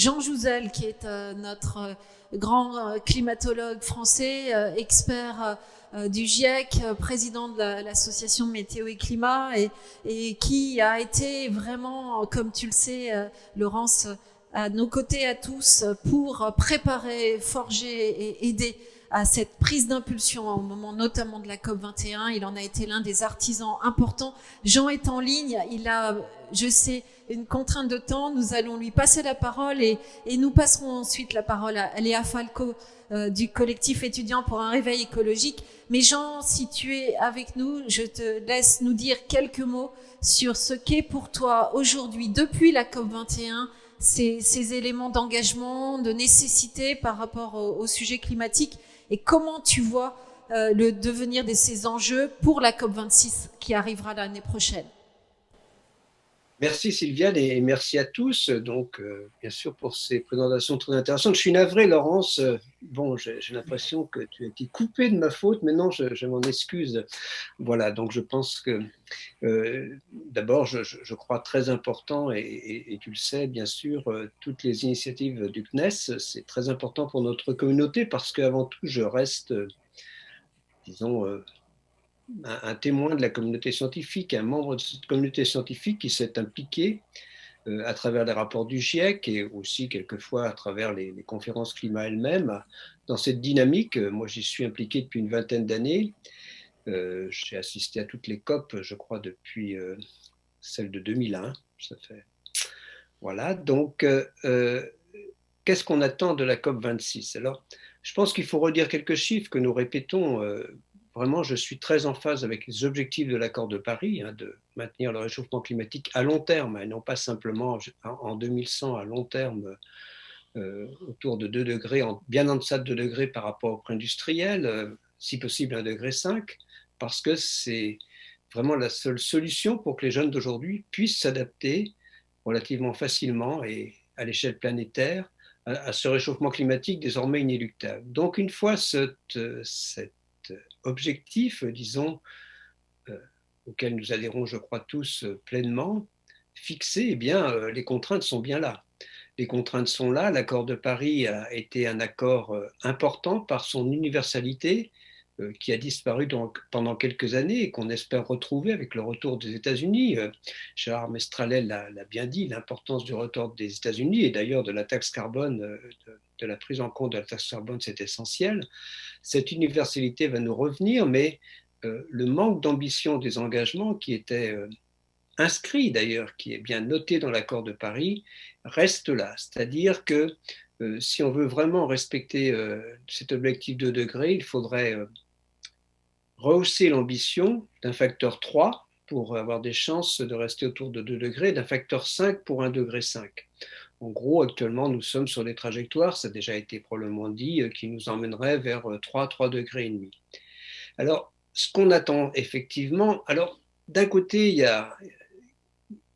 Jean Jouzel, qui est notre grand climatologue français, expert du GIEC, président de l'association Météo et Climat, et qui a été vraiment, comme tu le sais, Laurence, à nos côtés à tous pour préparer, forger et aider à cette prise d'impulsion au moment notamment de la COP21. Il en a été l'un des artisans importants. Jean est en ligne, il a, je sais, une contrainte de temps. Nous allons lui passer la parole et nous passerons ensuite la parole à Léa Falco du collectif étudiant pour un réveil écologique. Mais Jean, si tu es avec nous, je te laisse nous dire quelques mots sur ce qu'est pour toi aujourd'hui, depuis la COP21, ces éléments d'engagement, de nécessité par rapport au sujet climatique, et comment tu vois le devenir de ces enjeux pour la COP26 qui arrivera l'année prochaine. Merci Sylviane et merci à tous. Donc, bien sûr, pour ces présentations très intéressantes. Je suis navré, Laurence. Bon, j'ai l'impression que tu as été coupée de ma faute, mais non, je m'en excuse. Voilà, donc je pense que d'abord, je crois très important, et tu le sais, bien sûr, toutes les initiatives du CNES, c'est très important pour notre communauté parce qu'avant tout, je reste, disons, un témoin de la communauté scientifique, un membre de cette communauté scientifique qui s'est impliqué à travers les rapports du GIEC et aussi quelquefois à travers les conférences climat elles-mêmes dans cette dynamique. Moi, j'y suis impliqué depuis une vingtaine d'années. J'ai assisté à toutes les COP, je crois, depuis celle de 2001. Ça fait... Voilà, donc qu'est-ce qu'on attend de la COP 26? Alors, je pense qu'il faut redire quelques chiffres que nous répétons. Vraiment, je suis très en phase avec les objectifs de l'accord de Paris, hein, de maintenir le réchauffement climatique à long terme, et non pas simplement en 2100 à long terme, autour de 2 degrés, bien en deçà de 2 degrés par rapport au pré-industriel, si possible 1,5 degré, parce que c'est vraiment la seule solution pour que les jeunes d'aujourd'hui puissent s'adapter relativement facilement et à l'échelle planétaire à ce réchauffement climatique désormais inéluctable. Donc une fois cet objectif, disons, auquel nous adhérons, je crois, tous pleinement, fixé, eh bien, les contraintes sont bien là. Les contraintes sont là. L'accord de Paris a été un accord important par son universalité, qui a disparu donc pendant quelques années et qu'on espère retrouver avec le retour des États-Unis. Gérard Mestralel l'a bien dit, l'importance du retour des États-Unis et d'ailleurs de la taxe carbone, de la prise en compte de la taxe carbone, c'est essentiel. Cette universalité va nous revenir, mais le manque d'ambition des engagements qui était inscrit d'ailleurs, qui est bien noté dans l'accord de Paris, reste là. C'est-à-dire que si on veut vraiment respecter cet objectif de degrés, il faudrait rehausser l'ambition d'un facteur 3 pour avoir des chances de rester autour de 2 degrés, d'un facteur 5 pour 1,5 degré. En gros, actuellement, nous sommes sur des trajectoires, ça a déjà été probablement dit, qui nous emmèneraient vers 3 degrés et demi. Alors, ce qu'on attend effectivement, alors d'un côté, il y a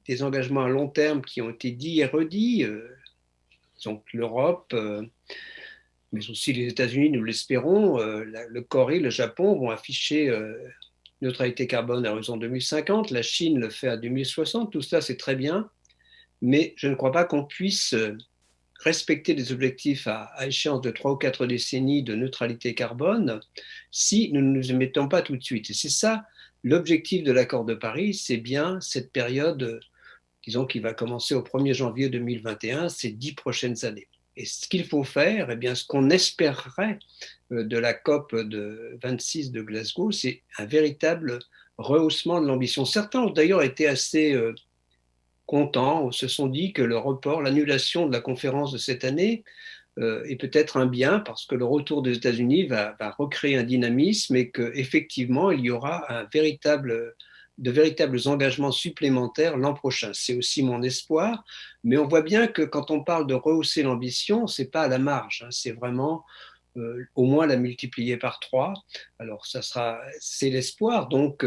des engagements à long terme qui ont été dits et redits, donc l'Europe, mais aussi les États-Unis, nous l'espérons, le Corée, le Japon vont afficher neutralité carbone à horizon 2050, la Chine le fait à 2060, tout ça c'est très bien, mais je ne crois pas qu'on puisse respecter des objectifs à échéance de 3 ou 4 décennies de neutralité carbone si nous ne nous y mettons pas tout de suite. Et c'est ça l'objectif de l'accord de Paris, c'est bien cette période, disons, qui va commencer au 1er janvier 2021, ces 10 prochaines années. Et ce qu'il faut faire, eh bien, ce qu'on espérerait de la COP de 26 de Glasgow, c'est un véritable rehaussement de l'ambition. Certains ont d'ailleurs été assez contents, se sont dit que le report, l'annulation de la conférence de cette année est peut-être un bien parce que le retour des États-Unis va recréer un dynamisme et qu'effectivement, il y aura de véritables engagements supplémentaires l'an prochain. C'est aussi mon espoir, mais on voit bien que quand on parle de rehausser l'ambition, ce n'est pas à la marge, hein, c'est vraiment au moins la multiplier par 3. Alors, c'est l'espoir. Donc,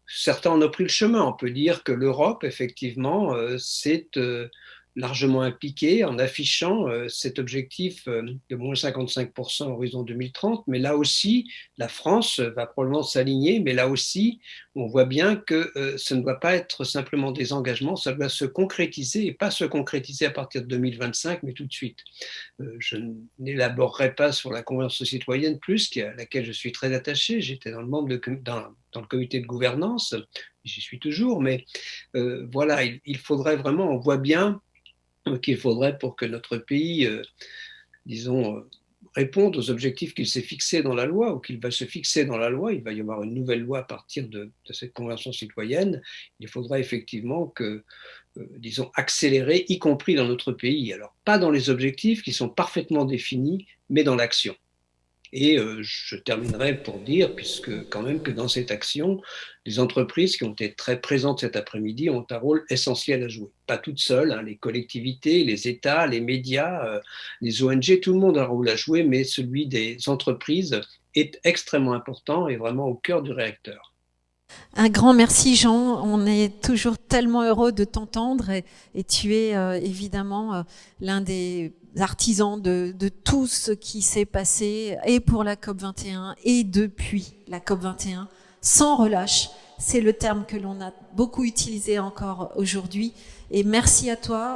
certains en ont pris le chemin. On peut dire que l'Europe, effectivement, c'est largement impliqués en affichant cet objectif de moins 55% à horizon 2030. Mais là aussi, la France va probablement s'aligner, mais là aussi, on voit bien que ce ne doit pas être simplement des engagements, ça doit se concrétiser et pas se concrétiser à partir de 2025, mais tout de suite. Je n'élaborerai pas sur la Convention citoyenne plus, à laquelle je suis très attaché. J'étais dans le comité de gouvernance, j'y suis toujours, mais voilà, il faudrait vraiment, on voit bien qu'il faudrait pour que notre pays, disons, réponde aux objectifs qu'il s'est fixés dans la loi ou qu'il va se fixer dans la loi. Il va y avoir une nouvelle loi à partir de cette convention citoyenne. Il faudra effectivement que, disons, accélérer, y compris dans notre pays. Alors, pas dans les objectifs qui sont parfaitement définis, mais dans l'action. Et je terminerai pour dire, puisque quand même que dans cette action, les entreprises qui ont été très présentes cet après-midi ont un rôle essentiel à jouer. Pas toutes seules, hein, les collectivités, les États, les médias, les ONG, tout le monde a un rôle à jouer, mais celui des entreprises est extrêmement important et vraiment au cœur du réacteur. Un grand merci Jean, on est toujours tellement heureux de t'entendre et tu es évidemment l'un des artisans de tout ce qui s'est passé et pour la COP21 et depuis la COP21, sans relâche. C'est le terme que l'on a beaucoup utilisé encore aujourd'hui et merci à toi.